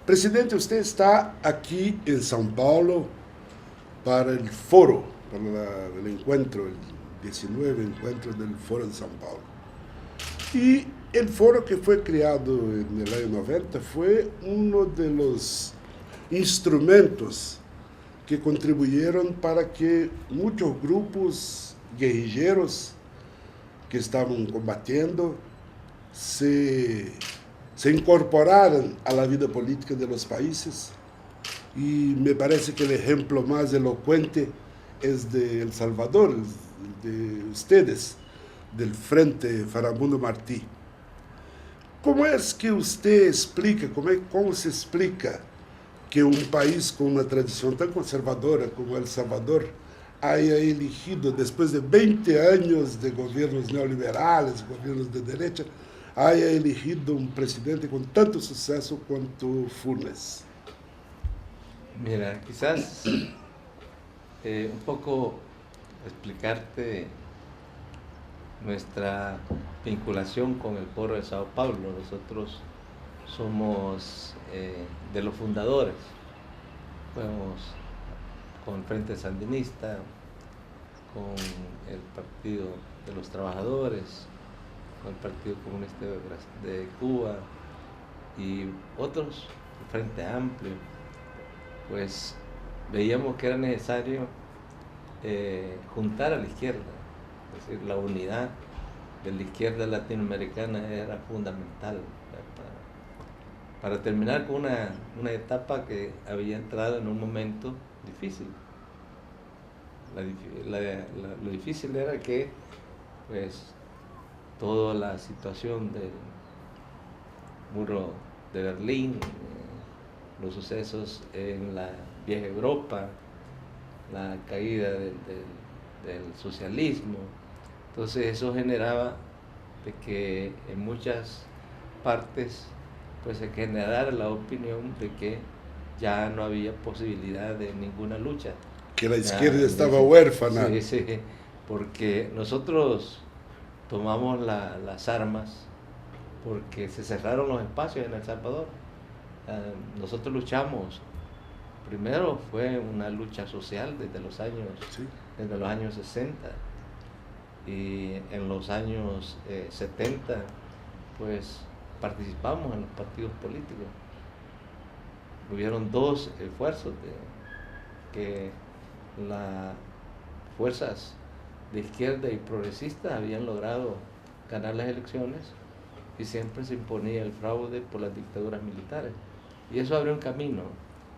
Presidente, usted está aquí en São Paulo para el foro, para el encuentro, el 19 encuentro del foro de São Paulo. Y el foro que fue creado en el año 90 fue uno de los instrumentos que contribuyeron para que muchos grupos guerrilleros que estaban combatiendo se incorporaran a la vida política de los países. Y me parece que el ejemplo más elocuente es de El Salvador, de ustedes, del Frente Farabundo Martí. ¿Cómo es que usted explica, cómo se explica que un país con una tradición tan conservadora como El Salvador haya elegido, después de 20 años de gobiernos neoliberales, gobiernos de derecha, haya elegido un presidente con tanto suceso cuanto Funes? Mira, quizás un poco explicarte nuestra vinculación con el Foro de Sao Paulo. Nosotros somos de los fundadores, fuimos con el Frente Sandinista, con el Partido de los Trabajadores, con el Partido Comunista de Cuba y otros, el Frente Amplio. Pues veíamos que era necesario juntar a la izquierda, es decir, la unidad de la izquierda latinoamericana era fundamental para terminar con una etapa que había entrado en un momento difícil. Lo difícil era que pues toda la situación del muro de Berlín, los sucesos en la vieja Europa, la caída del socialismo. Entonces eso generaba de que en muchas partes pues se generara la opinión de que ya no había posibilidad de ninguna lucha. Que la izquierda estaba huérfana. Sí, sí, porque nosotros tomamos las armas porque se cerraron los espacios en El Salvador. Nosotros luchamos, primero fue una lucha social desde los años 60, y en los años 70 pues participamos en los partidos políticos. Hubieron dos esfuerzos que las fuerzas de izquierda y progresistas habían logrado ganar las elecciones, y siempre se imponía el fraude por las dictaduras militares. Y eso abrió un camino.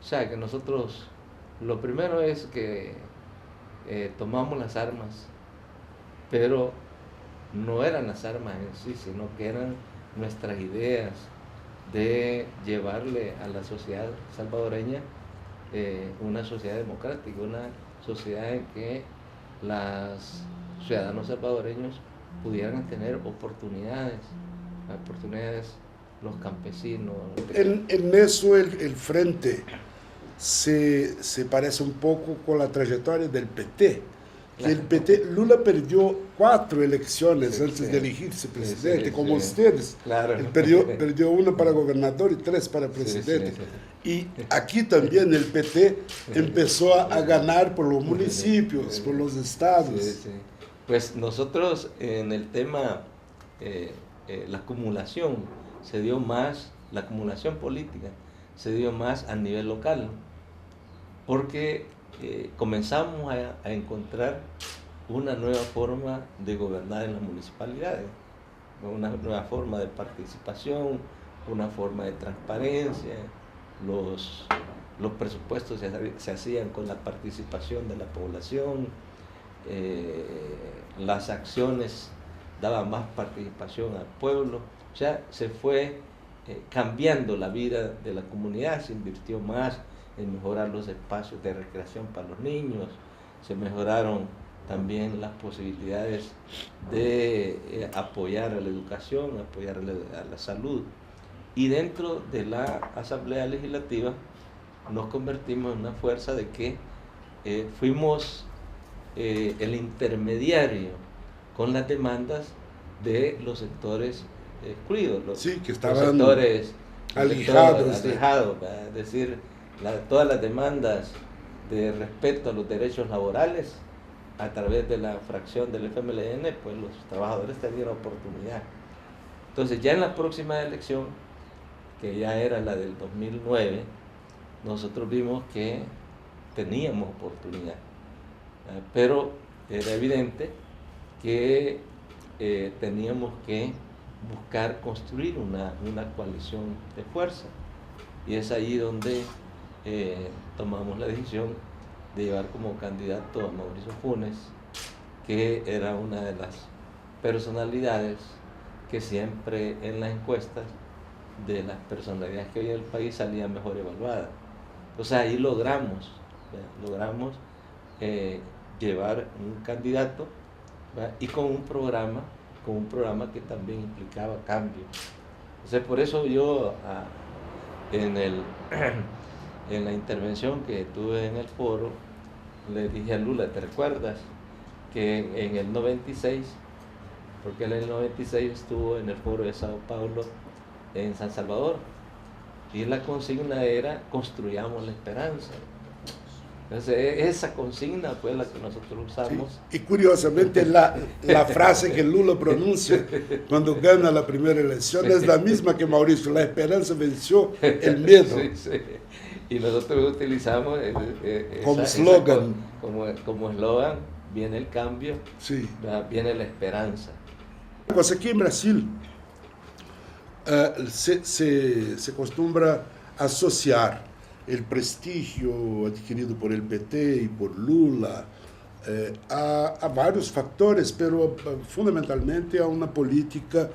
O sea, que nosotros, lo primero es que tomamos las armas, pero no eran las armas en sí, sino que eran nuestras ideas de llevarle a la sociedad salvadoreña una sociedad democrática, una sociedad en que los ciudadanos salvadoreños pudieran tener oportunidades, los campesinos. En eso el Frente se parece un poco con la trayectoria del PT. Que el PT, Lula perdió 4 elecciones antes de elegirse presidente, como ustedes. Claro. Él perdió 1 para gobernador y 3 para presidente. Y aquí también el PT empezó a ganar por los municipios, por los estados. Pues nosotros en el tema, la acumulación se dio más, la acumulación política se dio más a nivel local, porque comenzamos a encontrar una nueva forma de gobernar en las municipalidades, una nueva forma de participación, una forma de transparencia. Los presupuestos se hacían con la participación de la población, las acciones daban más participación al pueblo. O sea, se fue cambiando la vida de la comunidad, se invirtió más en mejorar los espacios de recreación para los niños, se mejoraron también las posibilidades de apoyar a la educación, apoyar a la salud. Y dentro de la Asamblea Legislativa nos convertimos en una fuerza de que fuimos el intermediario con las demandas de los sectores excluidos, los sectores alijados. Alijado, es decir, todas las demandas de respeto a los derechos laborales a través de la fracción del FMLN, pues los trabajadores tenían oportunidad. Entonces ya en la próxima elección, que ya era la del 2009, nosotros vimos que teníamos oportunidad, pero era evidente que teníamos que buscar construir una coalición de fuerza, y es ahí donde tomamos la decisión de llevar como candidato a Mauricio Funes, que era una de las personalidades que siempre en las encuestas de las personalidades que había en el país salía mejor evaluada. Entonces ahí logramos llevar un candidato, ¿verdad? Y con un programa que también implicaba cambio. Entonces por eso yo en la intervención que tuve en el foro le dije a Lula, ¿te recuerdas que en el 96, porque él en el 96 estuvo en el foro de Sao Paulo en San Salvador, y la consigna era construyamos la esperanza? Entonces esa consigna fue la que nosotros usamos. Sí. Y curiosamente la frase que Lula pronuncia cuando gana la primera elección es la misma que Mauricio: la esperanza venció el miedo. Sí, sí. Y nosotros utilizamos como eslogan. Como eslogan, viene el cambio, sí, viene la esperanza. Pues aquí en Brasil se acostumbra a asociar el prestigio adquirido por el PT y por Lula a varios factores, pero fundamentalmente a una política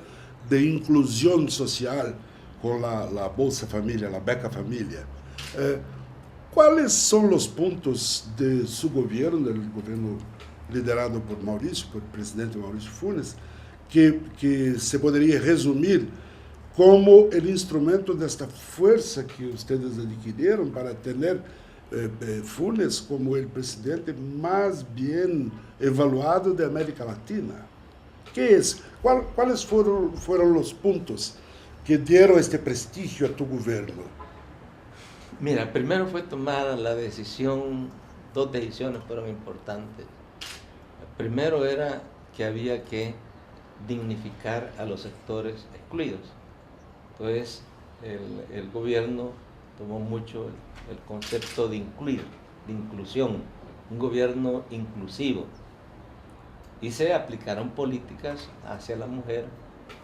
de inclusión social con la Bolsa Familia, la Beca Familia. ¿Cuáles son los puntos de su gobierno, del gobierno liderado por Mauricio, por el presidente Mauricio Funes, que se podría resumir como el instrumento de esta fuerza que ustedes adquirieron para tener Funes como el presidente más bien evaluado de América Latina? ¿Qué es? ¿Cuáles fueron los puntos que dieron este prestigio a tu gobierno? Mira, primero fue tomada la decisión, dos decisiones fueron importantes. Primero era que había que dignificar a los sectores excluidos. Entonces el gobierno tomó mucho el concepto de incluir, de inclusión, un gobierno inclusivo, y se aplicaron políticas hacia la mujer,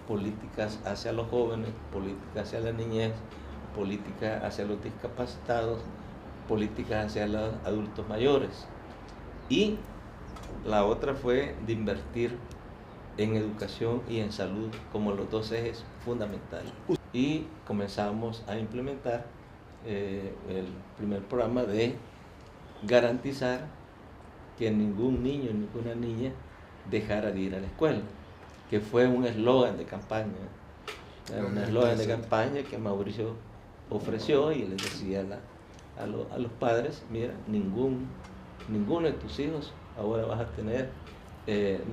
políticas hacia los jóvenes, políticas hacia la niñez, políticas hacia los discapacitados, políticas hacia los adultos mayores. Y la otra fue de invertir en educación y en salud como los dos ejes fundamentales. Y comenzamos a implementar el primer programa de garantizar que ningún niño, ninguna niña dejara de ir a la escuela, que fue un eslogan de campaña. Un eslogan de campaña que Mauricio ofreció, y les decía a los padres: mira, ninguno de tus hijos ahora vas a tener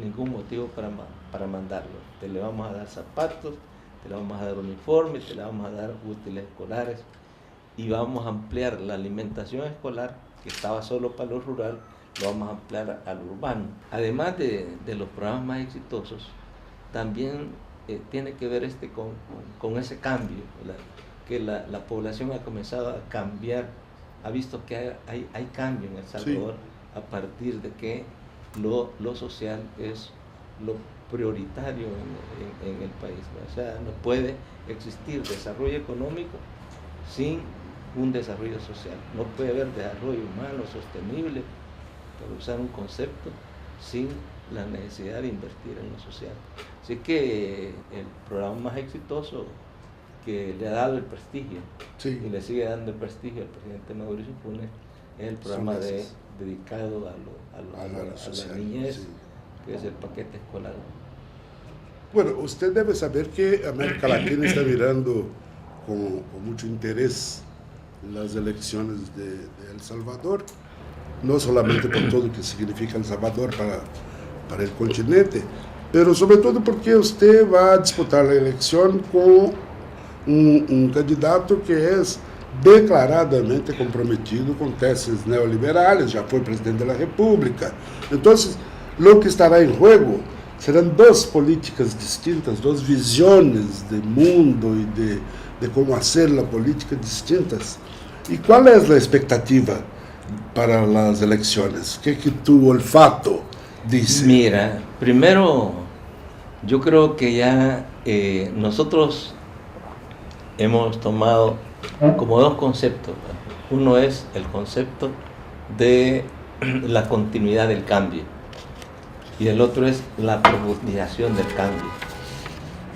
ningún motivo para mandarlo. Te le vamos a dar zapatos, te le vamos a dar uniforme, te le vamos a dar útiles escolares, y vamos a ampliar la alimentación escolar, que estaba solo para lo rural, lo vamos a ampliar al urbano. Además de los programas más exitosos, también tiene que ver con ese cambio, que la población ha comenzado a cambiar, ha visto que hay cambio en El Salvador, sí, a partir de que lo social es lo prioritario en el país. O sea, no puede existir desarrollo económico sin un desarrollo social. No puede haber desarrollo humano sostenible, por usar un concepto, sin la necesidad de invertir en lo social. Así que el programa más exitoso que le ha dado el prestigio, sí, y le sigue dando el prestigio al presidente Mauricio Funes, es el programa dedicado a la niñez, sí, que es el paquete escolar. Bueno, usted debe saber que América Latina está mirando con mucho interés las elecciones de El Salvador, no solamente por todo lo que significa El Salvador para el continente, pero sobre todo porque usted va a disputar la elección con un candidato que es declaradamente comprometido con tesis neoliberales, ya fue presidente de la República. Entonces, lo que estará en juego serán dos políticas distintas, dos visiones de mundo y de cómo hacer la política distintas. ¿Y cuál es la expectativa para las elecciones? ¿Qué que tu olfato dice? Mira, primero, yo creo que ya nosotros hemos tomado como dos conceptos. Uno es el concepto de la continuidad del cambio y el otro es la profundización del cambio.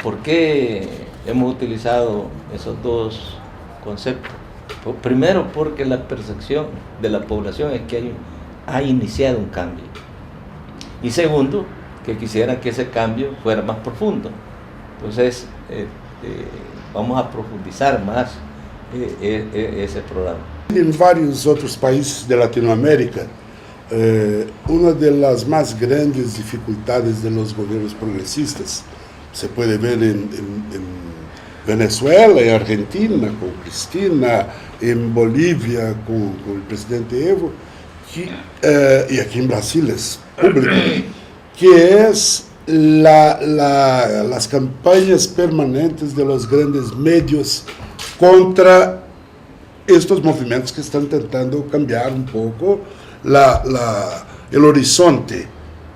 ¿Por qué hemos utilizado esos dos conceptos? Primero, porque la percepción de la población es que ha iniciado un cambio. Y segundo, que quisiera que ese cambio fuera más profundo. Entonces, vamos a profundizar más ese programa. En varios otros países de Latinoamérica, una de las más grandes dificultades de los gobiernos progresistas se puede ver en Venezuela, en Argentina, con Cristina, en Bolivia, con el presidente Evo, y aquí en Brasil es público, que es las campañas permanentes de los grandes medios contra estos movimentos que están tentando cambiar un poco el horizonte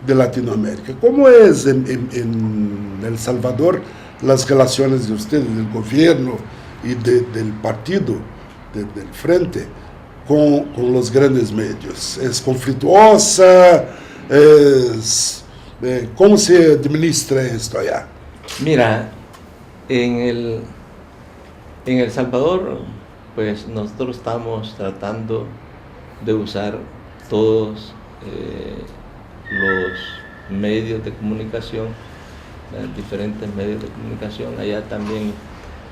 de Latinoamérica. ¿Cómo es en El Salvador las relaciones de ustedes, del gobierno y del partido, del frente, con los grandes medios? ¿Es conflictuosa? ¿Cómo se administra esto allá? Mira, en El Salvador, pues nosotros estamos tratando de usar todos los medios de comunicación, diferentes medios de comunicación. Allá también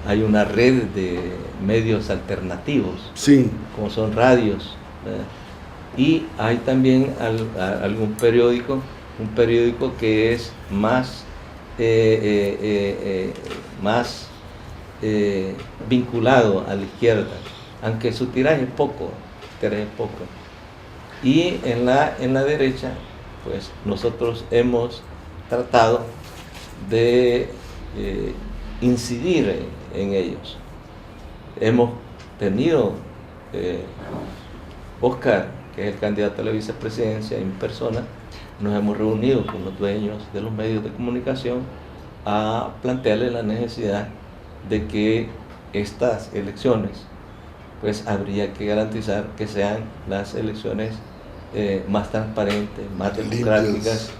hay una red de medios alternativos, sí, como son radios, ¿verdad? Y hay también algún periódico, un periódico que es más vinculado a la izquierda, aunque su tiraje es poco. Y en la derecha, pues nosotros hemos tratado de incidir en ellos. Hemos tenido Oscar, que es el candidato a la vicepresidencia en persona, nos hemos reunido con los dueños de los medios de comunicación a plantearles la necesidad de que estas elecciones, pues habría que garantizar que sean las elecciones más transparentes, más democráticas,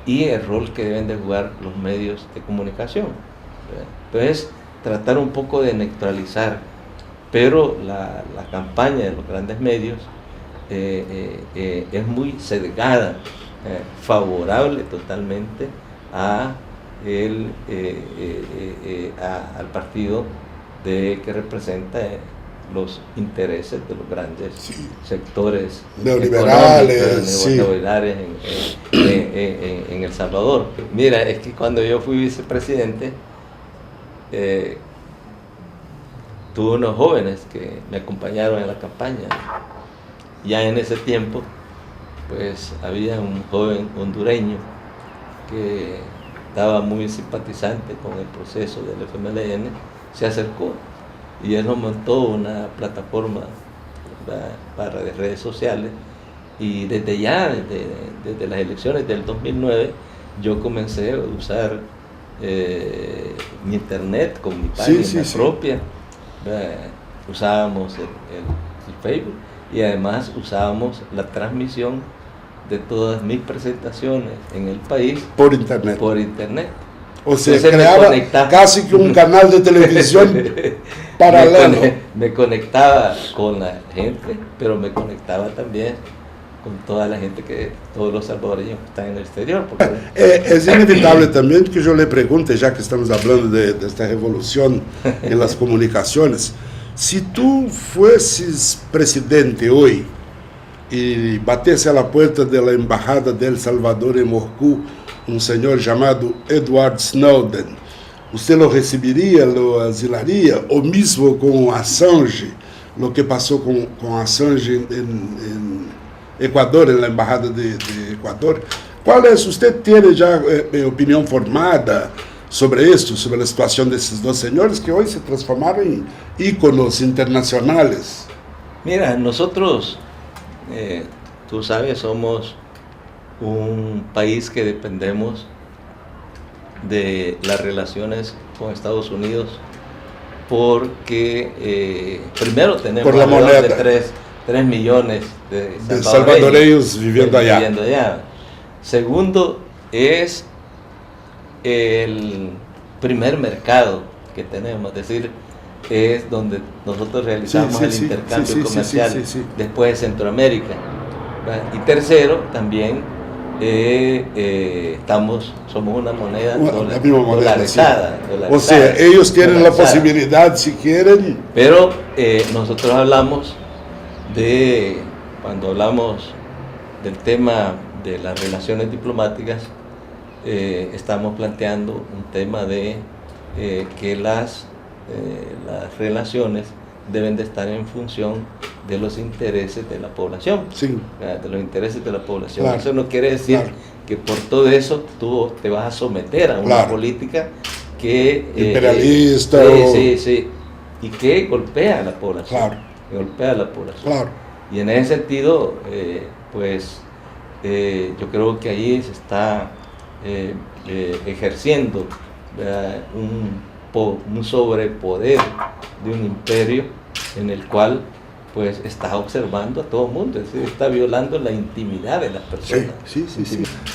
y el rol que deben de jugar los medios de comunicación, ¿verdad? Entonces, tratar un poco de neutralizar, pero la campaña de los grandes medios es muy sesgada, favorable totalmente al partido que representa los intereses de los grandes sectores neoliberales, neoliberales en El Salvador. Mira, es que cuando yo fui vicepresidente, tuve unos jóvenes que me acompañaron en la campaña. Ya en ese tiempo, pues había un joven hondureño que estaba muy simpatizante con el proceso del FMLN, se acercó y él nos montó una plataforma para redes sociales, y desde desde las elecciones del 2009, yo comencé a usar mi internet con mi página propia. Usábamos el Facebook, y además usábamos la transmisión de todas mis presentaciones en el país por internet. O sea, entonces creaba casi que un canal de televisión paralelo. Me conectaba con la gente, pero me conectaba también con toda la gente, todos los salvadoreños que están en el exterior. Es inevitable también que yo le pregunte, ya que estamos hablando de esta revolución en las comunicaciones, si tú fueses presidente hoy y batesse a la puerta de la embajada de El Salvador en Moscú un señor llamado Edward Snowden, ¿usted lo recibiría, lo asilaría? O mismo con Assange, lo que pasó con Assange en Ecuador, en la embajada de Ecuador. ¿Cuál es? ¿Usted tiene ya opinión formada sobre esto, sobre la situación de esos dos señores que hoy se transformaron en íconos internacionales? Mira, nosotros, tú sabes, somos un país que dependemos de las relaciones con Estados Unidos porque primero tenemos por la moneda de 3 millones de salvadoreños viviendo allá. Segundo, es el primer mercado que tenemos, es decir, es donde nosotros realizamos el intercambio comercial después de Centroamérica. ¿Verdad? Y tercero, también somos una moneda dolarizada. O sea, ellos tienen la posibilidad, si quieren. Pero nosotros hablamos cuando hablamos del tema de las relaciones diplomáticas, estamos planteando un tema de que las relaciones deben de estar en función de los intereses de la población, de los intereses de la población. Claro. Eso no quiere decir que por todo eso tú te vas a someter a una política que imperialista y que golpea a la población. Golpea a la población. Y en ese sentido, yo creo que ahí se está ejerciendo un sobrepoder de un imperio en el cual pues está observando a todo el mundo, es decir, está violando la intimidad de las personas. Sí.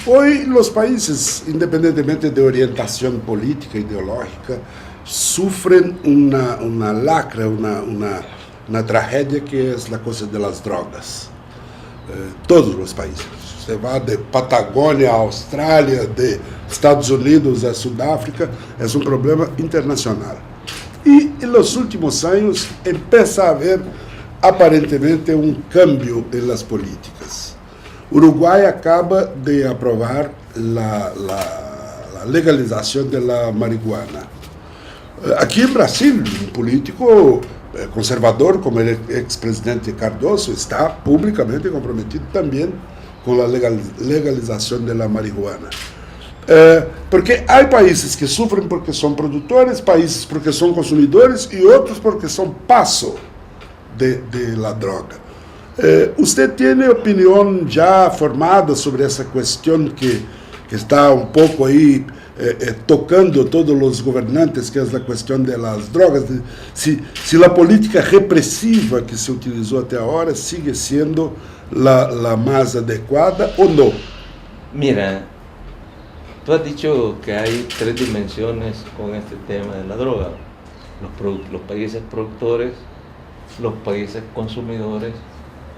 Hoy los países, independientemente de orientación política, ideológica, sufren una lacra, una tragedia que es la cosa de las drogas. Todos los países. Você vai de Patagônia a Austrália, de Estados Unidos a Sudáfrica, é um problema internacional. E nos últimos anos empieza a haver aparentemente um cambio em las políticas. Uruguai acaba de aprovar a legalização da marihuana. Aqui em Brasil, um político conservador como el expresidente Cardoso está públicamente comprometido também com a legalização da marihuana. Porque há países que sofrem porque são produtores, países porque são consumidores e outros porque são passo de la droga. Você tem opinião já formada sobre essa questão que está um pouco aí tocando todos os governantes, que é a questão das drogas, se a política repressiva que se utilizou até agora sigue sendo la más adecuada o no? Mira, tú has dicho que hay 3 dimensiones con este tema de la droga: los países productores, los países consumidores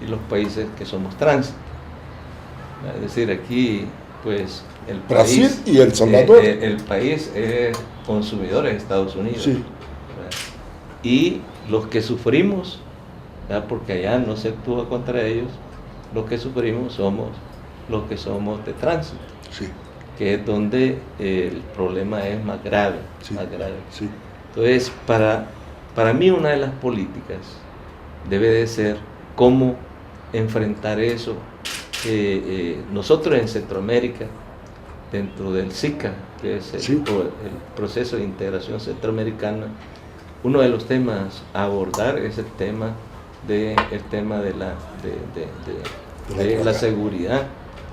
y los países que somos tránsito. Es decir, aquí pues el Brasil país, y El Salvador. El país es consumidor en Estados Unidos. Y los que sufrimos, ¿verdad? Porque allá no se actúa contra ellos, los que sufrimos somos los que somos de tránsito, que es donde el problema es más grave. Entonces, para mí una de las políticas debe de ser cómo enfrentar eso. Nosotros en Centroamérica, dentro del SICA, que es el proceso de integración centroamericana, uno de los temas a abordar es el tema de la seguridad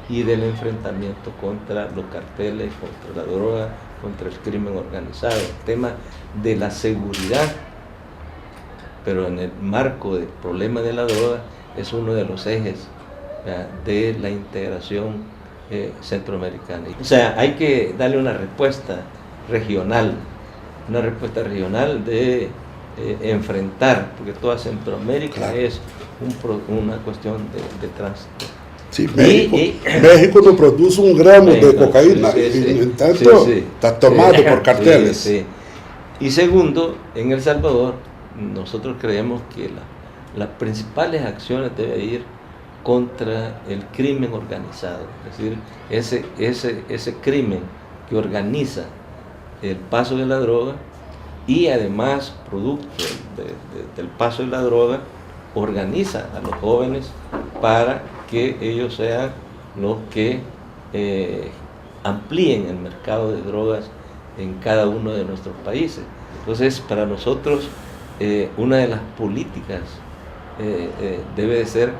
y del enfrentamiento contra los carteles, contra la droga, contra el crimen organizado, el tema de la seguridad, pero en el marco del problema de la droga es uno de los ejes de la integración centroamericana. O sea, hay que darle una respuesta regional de enfrentar, porque toda Centroamérica es una cuestión de tránsito. Sí, México no produce un gramo de cocaína, en tanto está tomado por carteles. Y segundo, en El Salvador, nosotros creemos que las principales acciones deben ir contra el crimen organizado, es decir, ese crimen que organiza el paso de la droga y además, producto del paso de la droga, organiza a los jóvenes para que ellos sean los que amplíen el mercado de drogas en cada uno de nuestros países. Entonces, para nosotros, una de las políticas debe de ser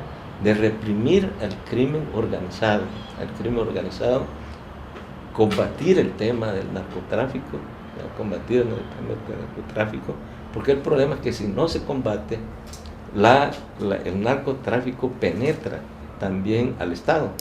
de reprimir al crimen organizado, combatir el tema del narcotráfico, porque el problema es que si no se combate, el narcotráfico penetra también al Estado.